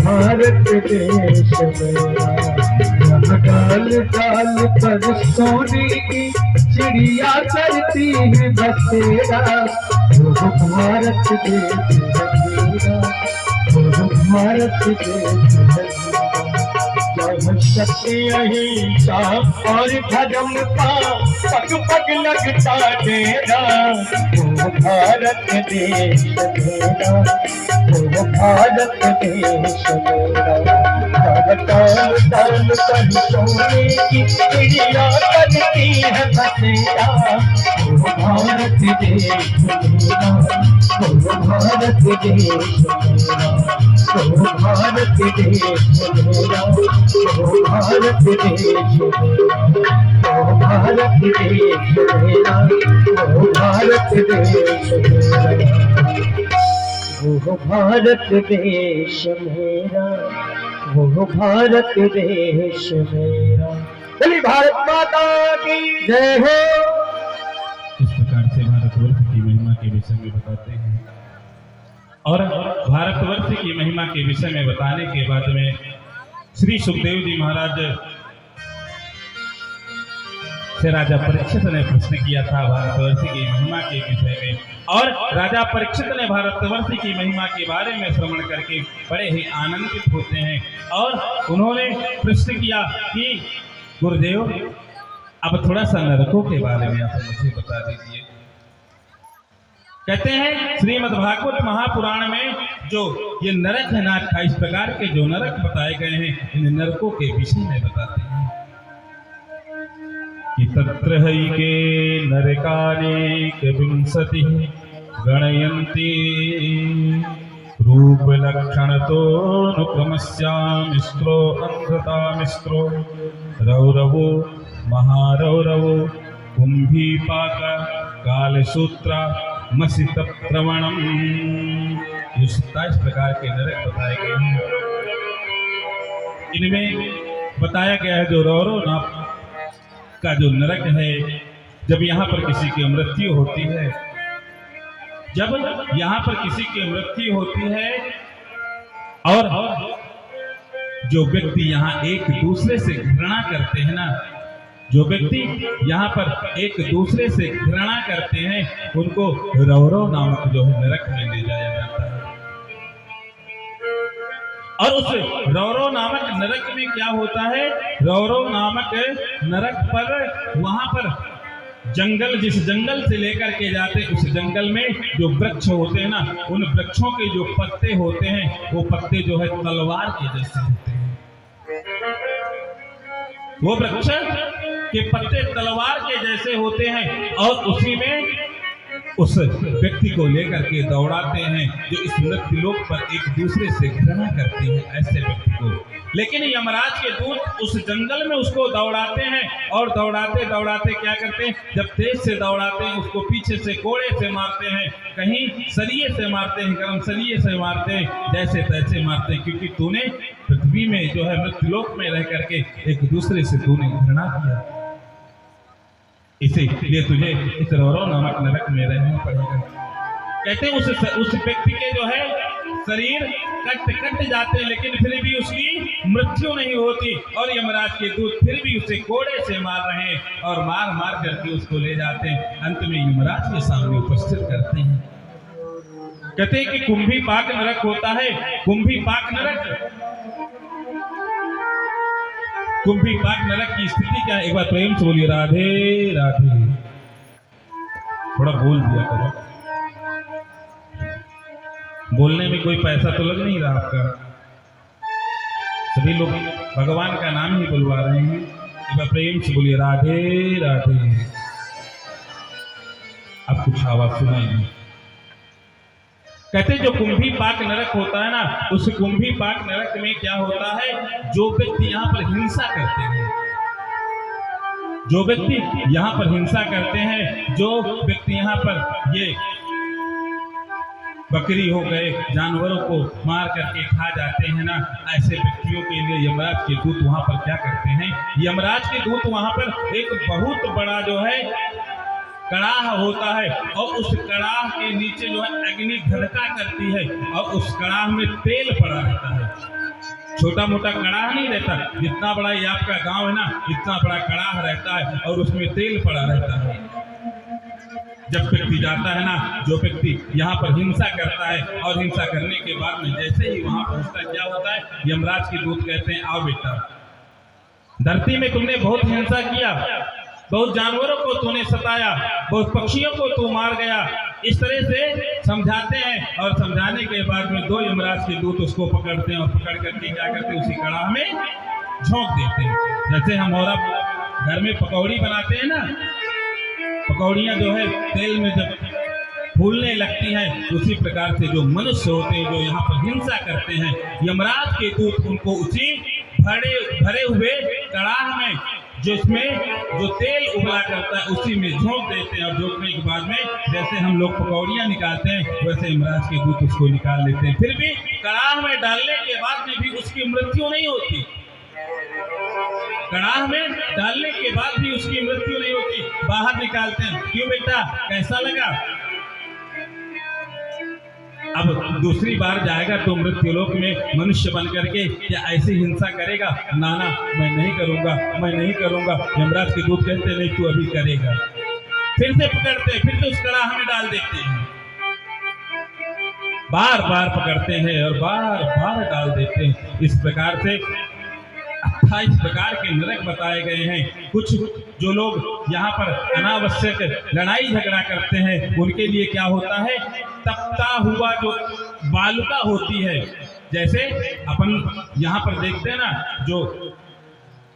भारत देश मेरा, यहाँ डाल डाल पर सोने की चिड़िया करती है बसेरा। वो भारत देश मेरा, वो भारत देश मेरा। जब सत्य अहिंसा और धर्म का पग पग लगता डेरा। वो भारत देश मेरा, वो भारत देश मेरा। ताल ताल पर सोने की चिड़िया करती है बसेरा। वो भारत देश मेरा, वो भारत देश मेरा, वो भारत देश मेरा, वो भारत देश मेरा, वो भारत देश मेरा, वो भारत देश मेरा, वो भारत देश मेरा, वो भारत देश मेरा। बोली भारत माता की जय हो। इस प्रकार से भारतवर्ष की महिमा के विषय में बताते हैं। और भारतवर्ष की महिमा के विषय में बताने के बाद में श्री सुखदेव जी महाराज से राजा परीक्षित ने प्रश्न किया था भारतवर्ष की महिमा के विषय में। और राजा परीक्षित ने भारतवर्ष की महिमा के बारे में श्रवण करके बड़े ही आनंदित होते हैं। और उन्होंने प्रश्न किया कि गुरुदेव, अब थोड़ा सा नरकों के बारे में आप मुझे बता दीजिए। कहते हैं श्रीमद् भागवत महापुराण में जो ये नरक है ना, 28 प्रकार के जो नरक बताए गए हैं, इन नरकों के विषय में बताते हैं कि तत्र हैके नरकानेक विंशतिः गणयन्ति रूप लक्षण तो अनुक्रमस्यामिस्रो अंधतामिस्रो रौरवो महारौरवो कुंभीपाक कालसूत्र मसित प्रवणम। ये 27 प्रकार के नरक बताए गए हैं। इनमें बताया गया है जो रौरव नाम का जो नरक है, जब यहाँ पर किसी की मृत्यु होती है, जब यहाँ पर किसी की मृत्यु होती है और जो व्यक्ति यहाँ एक दूसरे से घृणा करते हैं ना, जो व्यक्ति यहाँ पर एक दूसरे से घृणा करते हैं, उनको रौरव नामक जो है नरक में ले जाया जाता है। और उस रौरव नामक नरक में क्या होता है? रौरव नामक नरक पर वहां पर जंगल, जिस जंगल से लेकर के जाते, उस जंगल में जो वृक्ष होते हैं ना, उन वृक्षों के जो पत्ते होते हैं, वो पत्ते जो है तलवार के जैसे होते हैं। वो वृक्ष के पत्ते तलवार के जैसे होते हैं और उसी में उस व्यक्ति को लेकर के दौड़ाते हैं जो इस मृत्युलोक पर एक दूसरे से घृणा करते हैं, ऐसे व्यक्ति को। लेकिन यमराज के दूत उस जंगल में उसको दौड़ाते हैं और दौड़ाते दौड़ाते क्या करते हैं, जब तेज से दौड़ाते हैं, उसको पीछे से कोड़े से मारते हैं, कहीं सरिये से मारते हैं, गरम सरिये से मारते हैं, जैसे तैसे मारते हैं, क्योंकि तूने पृथ्वी में जो है मृत्युलोक में रह करके एक दूसरे से तूने घृणा किया, इसीलिए तुझे इस रौरव नामक नरक में रहना पड़ेगा। कहते हैं उस व्यक्ति के जो है शरीर कट जाते हैं, लेकिन फिर भी उसकी मृत्यु नहीं होती और यमराज के दूत फिर भी उसे कोड़े से मार रहे हैं और मार मार करके उसको ले जाते हैं। अंत में यमराज के सामने उपस्थित करते हैं। कहते हैं कि कुंभी पाक नरक होता है। कुंभी पाक नरक, कुंभी पाक नरक की स्थिति क्या है? एक बार प्रेम से बोलिए राधे राधे। थोड़ा बोल दिया करो, बोलने में कोई पैसा तो लग नहीं रहा आपका। सभी लोग भगवान का नाम ही बुलवा रहे हैं। एक बार प्रेम से बोलिए राधे राधे। अब कुछ आवाज सुनाइए। कहते जो कुंभी पाक नरक होता है ना, उस कुंभी पाक नरक में क्या होता है, जो व्यक्ति यहाँ पर हिंसा करते हैं, जो व्यक्ति यहाँ पर हिंसा करते हैं, जो व्यक्ति यहाँ पर ये बकरी हो गए जानवरों को मार करके खा जाते हैं ना, ऐसे व्यक्तियों के लिए यमराज के दूत वहां पर क्या करते हैं? यमराज के दूत वहां पर एक बहुत बड़ा जो है कड़ाह होता है और उस कड़ाह के नीचे जो है अग्नि धधका करती है और उस कड़ाह में तेल पड़ा रहता है। छोटा मोटा कड़ाह नहीं रहता, जितना बड़ा ये आपका गांव है ना, इतना बड़ा कड़ाह रहता है और उसमें तेल पड़ा रहता है। जब व्यक्ति जाता है ना, जो व्यक्ति यहाँ पर हिंसा करता है और हिंसा करने के बाद में जैसे ही वहां पहुंचता क्या होता है, यमराज के दूत कहते हैं आओ बेटा, धरती में तुमने बहुत हिंसा किया, बहुत जानवरों को तूने सताया, बहुत पक्षियों को तू मार गया, इस तरह से समझाते हैं। और समझाने के बाद में दो यमराज के दूत उसको पकड़ते हैं और पकड़ करके क्या करते हैं, उसी कड़ाह में झोंक देते हैं। जैसे हम और अब घर में पकौड़ी बनाते हैं ना, पकौड़ियाँ जो है तेल में जब फूलने लगती हैं, उसी प्रकार से जो मनुष्य होते हैं जो यहाँ पर हिंसा करते हैं, यमराज के दूत उनको उसी भरे हुए कड़ाह में जिसमें जो तेल उबला करता है उसी में झोंक देते हैं। और झोंकने के बाद में जैसे हम लोग पकौड़ियाँ निकालते हैं वैसे यमराज के दूत उसको निकाल लेते हैं। फिर भी कड़ाह में डालने के बाद में भी उसकी मृत्यु नहीं होती, कड़ाह में डालने के बाद भी उसकी मृत्यु नहीं होती, बाहर निकालते हैं। क्यों बेटा, कैसा लगा? अब दूसरी बार जाएगा तो मृत्युलोक में मनुष्य बन करके क्या ऐसी हिंसा करेगा? ना ना, मैं नहीं करूंगा, मैं नहीं करूंगा। यमराज के दूत कहते नहीं, तू अभी करेगा। फिर से पकड़ते, फिर से उस कड़ाह में डाल देते हैं, बार बार पकड़ते हैं और बार बार डाल देते हैं। इस प्रकार से 28 प्रकार के नरक बताए गए हैं। कुछ जो लोग यहाँ पर अनावश्यक लड़ाई झगड़ा करते हैं उनके लिए क्या होता है, तपता हुआ जो बालुका होती है। जैसे अपन यहाँ पर देखते हैं ना, जो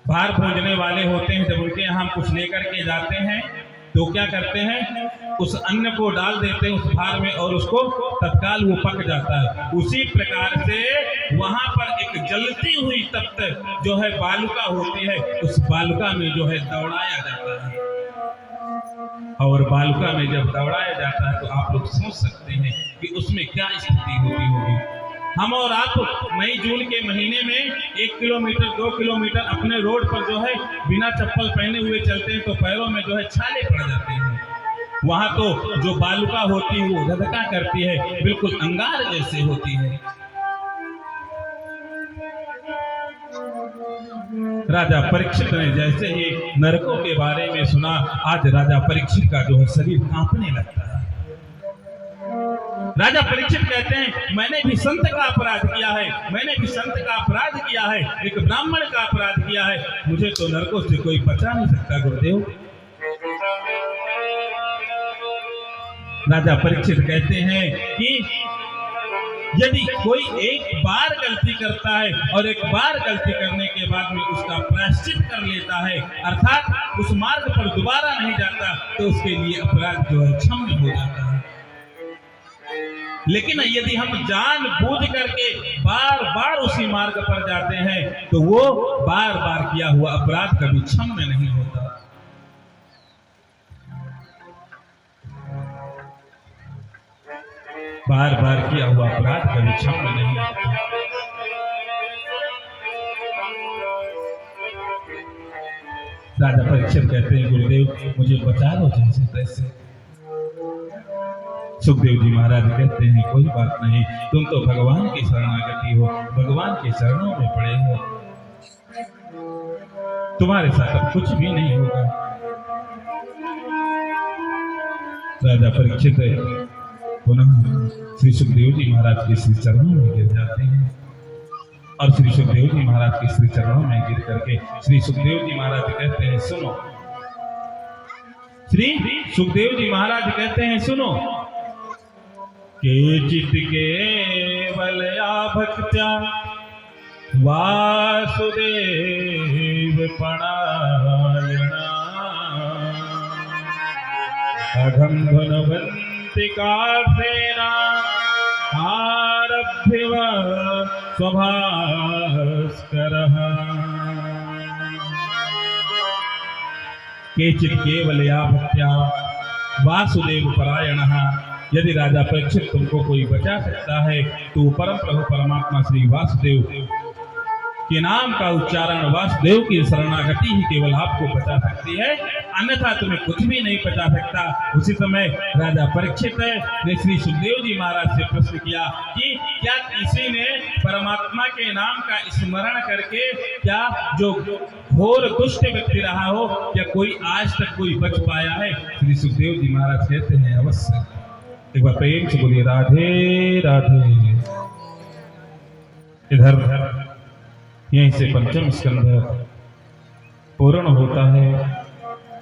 भार भोजने वाले होते हैं, जब उनके यहाँ हम कुछ लेकर के जाते हैं तो क्या करते हैं, उस अन्न को डाल देते हैं उस भार में और उसको तत्काल वो पक जाता है। उसी प्रकार से वहां पर एक जलती हुई तप्त जो है बालुका होती है, उस बालुका में जो है दौड़ाया जाता है। और बालुका में जब दौड़ाया जाता है तो आप लोग सोच सकते हैं कि उसमें क्या स्थिति होती होगी। हम और आप मई जून के महीने में 1 किलोमीटर 2 किलोमीटर अपने रोड पर जो है बिना चप्पल पहने हुए चलते हैं तो पैरों में जो है छाले पड़ जाते हैं। वहां तो जो बालुका होती है वो धधका करती है, बिल्कुल अंगार जैसे होती है। राजा परीक्षित ने जैसे ही नरकों के बारे में सुना, आज राजा परीक्षित का जो है शरीर कांपने लगता है। राजा परीक्षित कहते हैं, मैंने भी संत का अपराध किया है, मैंने भी संत का अपराध किया है, एक ब्राह्मण का अपराध किया है, मुझे तो नरकों से कोई बचा नहीं सकता गुरुदेव। राजा परीक्षित कहते हैं कि यदि कोई एक बार गलती करता है और एक बार गलती करने के बाद में उसका प्रायश्चित कर लेता है, अर्थात उस मार्ग पर दोबारा नहीं जाता, तो उसके लिए अपराध जो है क्षम्य हो जाता है। लेकिन यदि हम जानबूझ करके बार बार उसी मार्ग पर जाते हैं तो वो बार बार किया हुआ अपराध कभी क्षम्य नहीं होता। बार बार किया हुआ अपराध कभी क्षम्य नहीं होता। राजा परीक्षित कहते हैं, गुरुदेव मुझे बचा लो जैसे तैसे। सुखदेव जी महाराज कहते हैं, कोई बात नहीं, तुम तो भगवान की शरणागति हो, भगवान के चरणों में पड़े हो, तुम्हारे साथ अब कुछ भी नहीं होगा। राजा परीक्षित पुनः श्री सुखदेव जी महाराज के श्री चरणों में गिर जाते हैं और श्री सुखदेव जी महाराज के श्री चरणों में गिर करके श्री सुखदेव जी महाराज कहते हैं, सुनो। श्री सुखदेव जी महाराज कहते हैं, सुनो। केचित् केवलया भक्त्या वासुदेव परायणा अघम्भुनवन्तिका सेना आरभ्य स्वभास्करः। केचित् केवलया भक्त्या वासुदेव परायणः। यदि राजा परीक्षित तुमको कोई बचा सकता है तो परम प्रभु परमात्मा श्री वासुदेव के नाम का उच्चारण वासुदेव की शरणागति ही केवल आपको बचा सकती है, अन्यथा तुम्हें कुछ भी नहीं बचा सकता। उसी समय राजा परीक्षित ने श्री सुखदेव जी महाराज से प्रश्न किया कि क्या किसी ने परमात्मा के नाम का स्मरण करके क्या जो घोर दुष्ट व्यक्ति रहा हो, क्या कोई आज तक कोई बच पाया है? श्री सुखदेव जी महाराज कहते हैं अवश्य। एक बार प्रेम से बोलिए राधे राधे। इधर यहीं से पंचम स्कंध पूर्ण होता है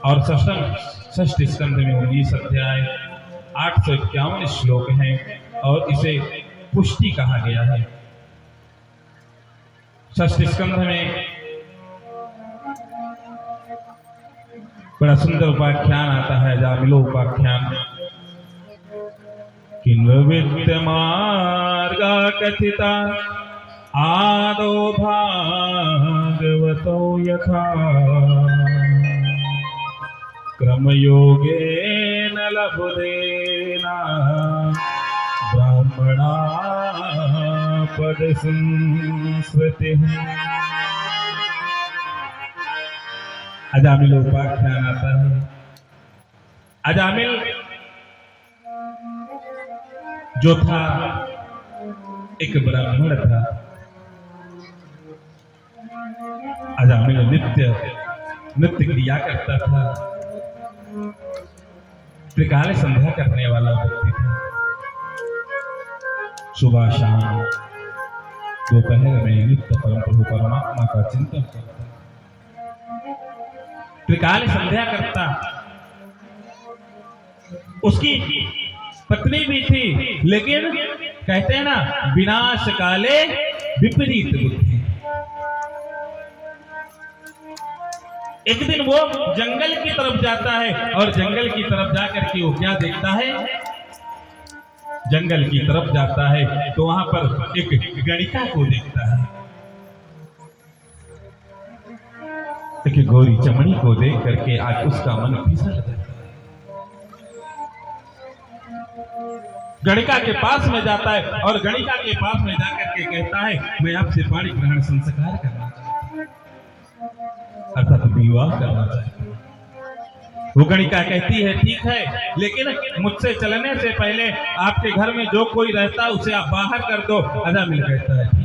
और षष्ठ स्कंध में 19 अध्याय 851 श्लोक हैं और इसे पुष्टि कहा गया है। षष्ठ स्कंध में बड़ा सुंदर उपाख्यान आता है, जामिलो उपाख्यान। किन्वित मार्गा कथिता आदो भागवतो यथा क्रमयोगेन लभुदेना ब्राह्मणा पद संस्कृति। अजामिल उपाख्यान आता है। अजामिल जो था एक ब्राह्मण था। अजामिल नित्य क्रिया करता था, त्रिकाल संध्या करने वाला व्यक्ति था। सुबह शाम दोपहर में नित्य परम प्रभु परमात्मा का चिंतन करता, त्रिकाल संध्या करता। उसकी पत्नी भी थी, लेकिन कहते हैं ना, विनाश काले विपरीत बुद्धि। एक दिन वो जंगल की तरफ जाता है और जंगल की तरफ जाकर के वो क्या देखता है? जंगल की तरफ जाता है तो वहां पर एक गणिका को देखता है। एक गोरी चमड़ी को देख करके आज उसका मन फिसल जाता है। गणिका के पास में जाता है और गणिका के पास में जाकर के कहता है, मैं आपसे पाणी ग्रहण संस्कार करना चाहता हूं, अर्थात विवाह करना चाहता हूं। वो गणिका कहती है ठीक है, लेकिन मुझसे चलने से पहले आपके घर में जो कोई रहता है उसे आप बाहर कर दो। अजामिल कहता है ठीक है।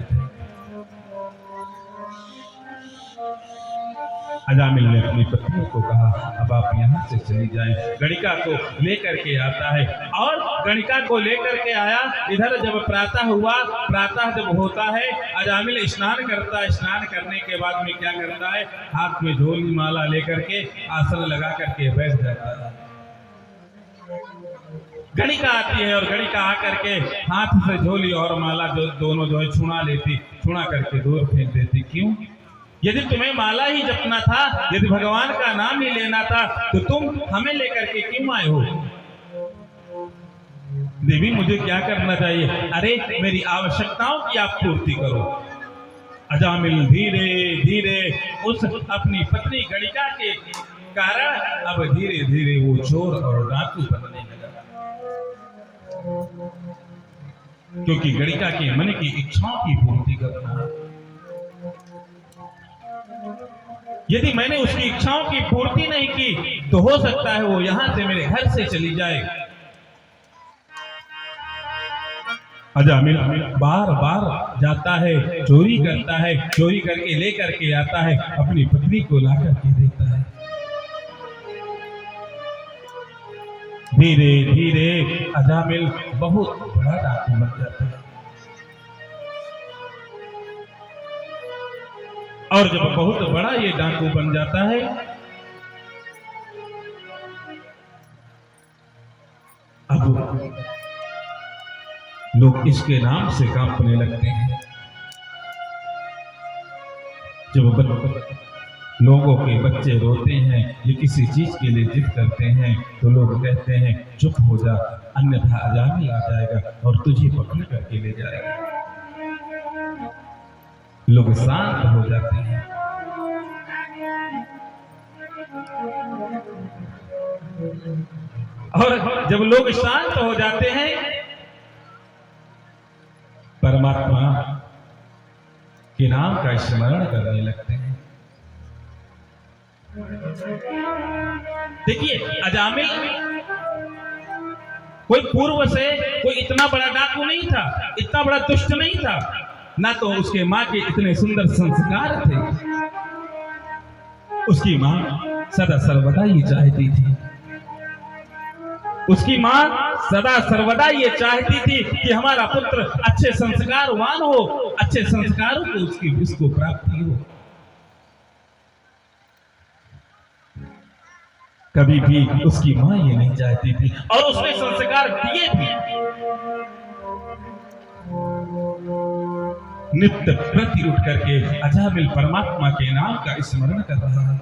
अजामिल ने अपनी पत्नी को कहा, अब आप यहाँ से चली जाएं। गणिका को लेकर के आता है और गणिका को लेकर के आया। इधर जब प्रातः हुआ, प्रातः जब होता है, अजामिल स्नान करता है। स्नान करने के बाद में क्या करता है? हाथ में झोली माला लेकर के आसन लगा करके बैठ जाता है। गणिका आती है और गणिका आकर के हाथ से झोली और माला जो दोनों जो है छुड़ा लेती, छुड़ा करके दूर फेंक देती। क्यों? यदि तुम्हें माला ही जपना था, यदि भगवान का नाम ही लेना था, तो तुम हमें लेकर के क्यों आए हो? देवी मुझे क्या करना चाहिए? अरे मेरी आवश्यकताओं की आप पूर्ति करो। अजामिल धीरे धीरे उस अपनी पत्नी गणिका के कारण अब धीरे धीरे वो चोर और डाकू बनने लगा, क्योंकि गणिका के मन की इच्छाओं की पूर्ति करना। यदि मैंने उसकी इच्छाओं की पूर्ति नहीं की तो हो सकता है वो यहां से मेरे घर से चली जाए। अजामिल बार बार जाता है, चोरी करता है, चोरी करके लेकर के आता है, अपनी पत्नी को ला करके देता है। धीरे धीरे अजामिल बहुत बड़ा डाकू बन जाता है। और जब बहुत बड़ा ये डाकू बन जाता है, अब लोग इसके नाम से कांपने लगते हैं। जब लोगों के बच्चे रोते हैं या किसी चीज के लिए जिद करते हैं तो लोग कहते हैं चुप हो जा, अन्यथा अजामिल आ जाएगा और तुझे पकड़ करके ले जाएगा। लोग शांत हो जाते हैं। और जब लोग शांत हो जाते हैं, परमात्मा के नाम का स्मरण करने लगते हैं। देखिए, अजामिल कोई पूर्व से कोई इतना बड़ा डाकू नहीं था, इतना बड़ा दुष्ट नहीं था, ना तो उसके माँ के इतने सुंदर संस्कार थे। उसकी माँ सदा सर्वदा ये चाहती थी, उसकी माँ सदा सर्वदा ये चाहती थी कि हमारा पुत्र अच्छे संस्कारवान हो, अच्छे संस्कारों को उसको प्राप्ति हो। कभी भी उसकी माँ ये नहीं चाहती थी, और उसने संस्कार दिए भी। नित्य प्रति उठ करके अजामिल परमात्मा के नाम का स्मरण कर रहा है।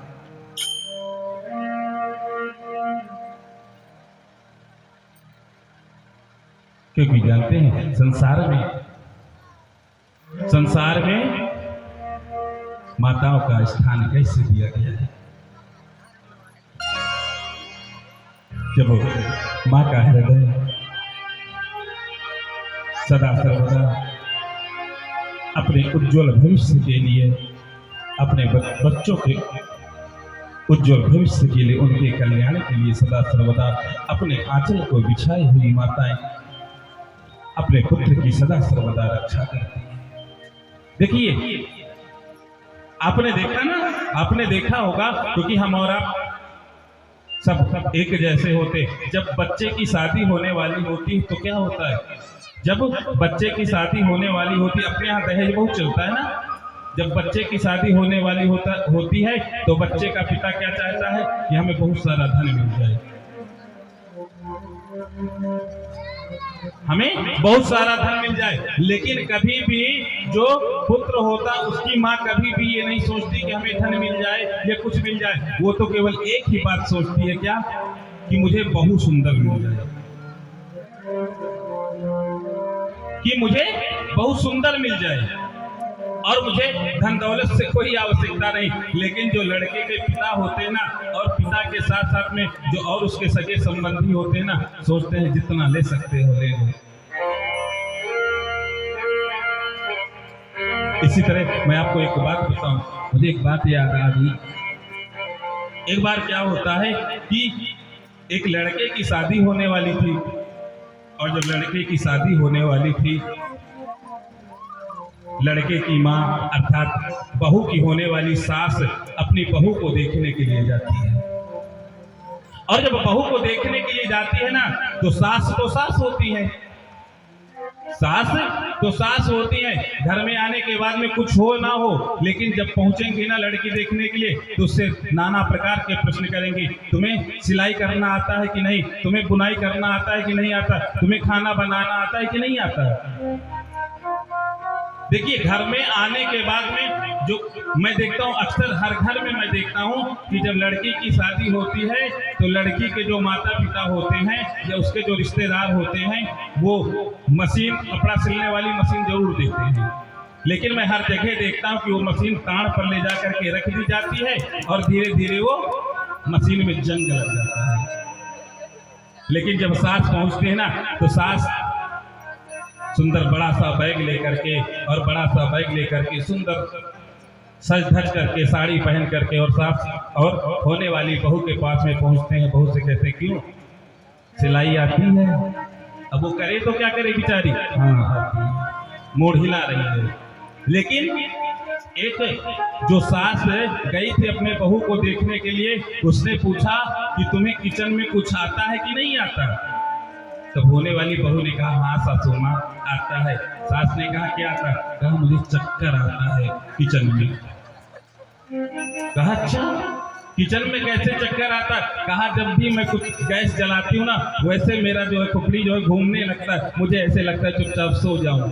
क्योंकि जानते हैं संसार में माताओं का स्थान कैसे दिया गया है। जब माँ का हृदय सदा सर्वदा अपने उज्जवल भविष्य के लिए, अपने बच्चों के उज्जवल भविष्य के लिए, उनके कल्याण के लिए सदा सर्वदा अपने आंचल को बिछाई हुई माताएं अपने पुत्र की सदा सर्वदा रक्षा करती हैं। देखिए, आपने देखा होगा, क्योंकि हम और आप सब एक जैसे होते। जब बच्चे की शादी होने वाली होती तो क्या होता है, जब बच्चे की शादी होने वाली होती, अपने यहाँ दहेज बहुत चलता है ना। जब बच्चे की शादी होने वाली होती है तो बच्चे का पिता क्या चाहता है कि हमें बहुत सारा धन मिल जाए, हमें बहुत सारा धन मिल जाए। लेकिन कभी भी जो पुत्र होता, उसकी माँ कभी भी ये नहीं सोचती कि हमें धन मिल जाए या कुछ मिल जाए। वो तो केवल एक ही बात सोचती है, क्या, कि मुझे बहुत सुंदर मिल जाए, कि मुझे बहुत सुंदर मिल जाए, और मुझे धन दौलत से कोई आवश्यकता नहीं। लेकिन जो लड़के के पिता होते हैं ना, और पिता के साथ साथ में जो और उसके सगे संबंधी होते हैं ना, सोचते हैं जितना ले सकते हो ले लो। इसी तरह मैं आपको एक बात बताऊं, मुझे एक बात याद आ गई। एक बार क्या होता है कि एक लड़के की शादी होने वाली थी, और जब लड़के की शादी होने वाली थी, लड़के की माँ अर्थात बहू की होने वाली सास अपनी बहू को देखने के लिए जाती है। और जब बहू को देखने के लिए जाती है ना, तो सास तो सास होती है, सास तो सास होती है। घर में आने के बाद में कुछ हो ना हो, लेकिन जब पहुंचेंगी ना लड़की देखने के लिए, तो उससे नाना प्रकार के प्रश्न करेंगी। तुम्हें सिलाई करना आता है कि नहीं, तुम्हें बुनाई करना आता है कि नहीं आता, तुम्हें खाना बनाना आता है कि नहीं आता। देखिए, घर में आने के बाद में जो मैं देखता हूँ, अक्सर हर घर में मैं देखता हूँ कि जब लड़की की शादी होती है तो लड़की के जो माता पिता होते हैं या उसके जो रिश्तेदार होते हैं, वो मशीन, कपड़ा सिलने वाली मशीन जरूर देते हैं। लेकिन मैं हर जगह देखता हूँ कि वो मशीन ताड़ पर ले जा करके रख दी जाती है, और धीरे धीरे वो मशीन में जंग लग जाता है। लेकिन जब सास पहुँचते हैं ना, तो सास सुंदर बड़ा सा बैग लेकर के, और बड़ा सा बैग लेकर के सुंदर सज धज करके, साड़ी पहन करके, और सास और होने वाली बहू के पास में पहुंचते हैं। बहू से कहते, क्यों, सिलाई आती है? अब वो करे तो क्या करे बेचारी, हाँ, मोड़ हिला रही है। लेकिन एक जो सास गई थी अपने बहू को देखने के लिए, उसने पूछा कि तुम्हें किचन में कुछ आता है कि नहीं आता। तब होने वाली बहू ने कहा, हाँ सासू माँ, आता है। सास ने कहा, क्या आता? कहा, मुझे चक्कर आता है किचन में। कहा, अच्छा, किचन में कैसे चक्कर आता? कहा, जब भी मैं कुछ गैस जलाती हूँ ना, वैसे मेरा जो है खुपड़ी जो है घूमने लगता है, मुझे ऐसे लगता है चुपचाप सो जाऊं।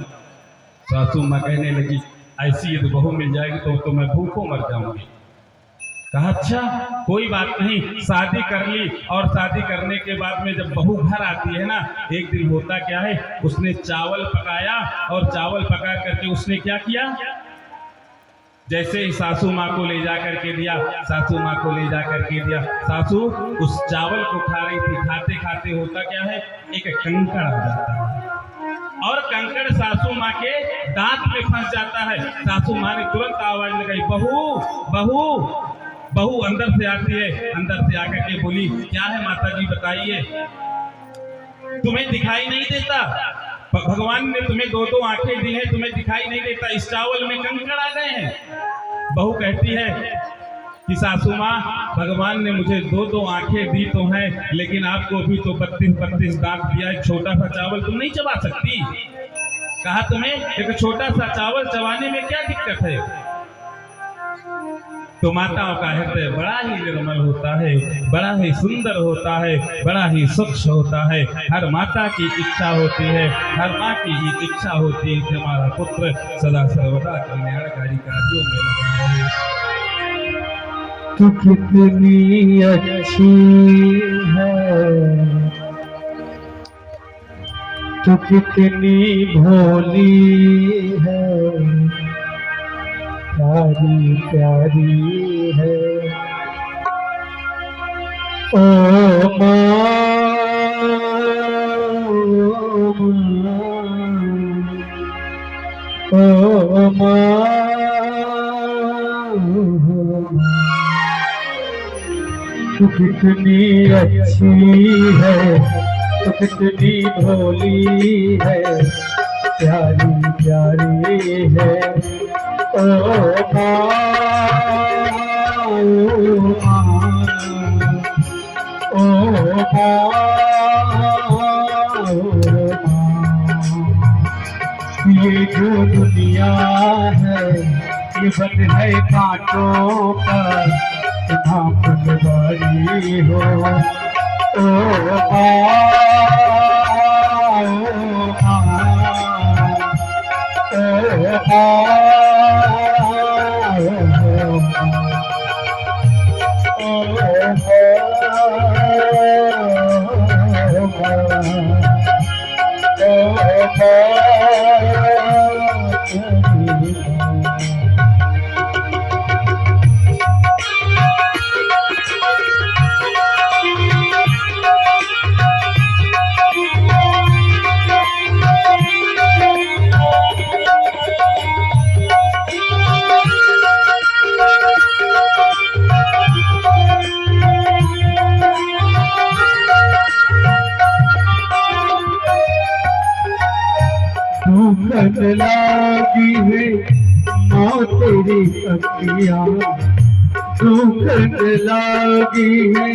सासू माँ कहने लगी, ऐसी यदि बहू मिल जाएगी तो मैं भूखों मर जाऊंगी। कहा, अच्छा, कोई बात नहीं, शादी कर ली। और शादी करने के बाद में जब बहू घर आती है ना, एक दिन होता क्या है, उसने चावल पकाया, और चावल पका करके उसने क्या किया, जैसे ही सासू माँ को ले जा करके दिया, सासू माँ को ले जा करके दिया, सासू उस चावल को खा रही थी। खाते खाते होता क्या है, एक कंकड़ आ जाता है, और कंकड़ सासू माँ के दांत में फंस जाता है। सासू माँ ने तुरंत आवाज लगाई, बहू बहू। बहू अंदर से आती है, अंदर से आकर के बोली, क्या है माता जी बताइए, तुम्हें दिखाई नहीं देता? भगवान ने तुम्हें दो दो आंखें दी हैं, तुम्हें दिखाई नहीं देता? इस चावल में कंकड़ आ गए हैं। बहू कहती है कि सासू माँ, भगवान ने मुझे दो दो आंखें दी तो हैं, लेकिन आपको भी तो 32 दांत दिया है, छोटा सा चावल तुम नहीं चबा सकती? कहा तुम्हें एक छोटा सा चावल चबाने में क्या दिक्कत है? तो माताओं का हृदय बड़ा ही निर्मल होता है, बड़ा ही सुंदर होता है, बड़ा ही स्वच्छ होता है। हर माता की इच्छा होती है, हर माँ की ही इच्छा होती है कि हमारा पुत्र सदा सर्वदा कल्याणकारी कार्यों में लगा रहे। तू कितनी अच्छी है, तू कितनी भोली है, प्यारी प्यारी है। ओ माँ, ओ माँ, तू कितनी अच्छी है, तू कितनी भोली है, प्यारी प्यारी है। ओ माँ, ओ माँ, ये जो दुनिया है ये बन है कांटों पर, फुलवारी हो। ओ माँ, भूख लागी है माँ तेरी अखियाँ, भूख लागी है।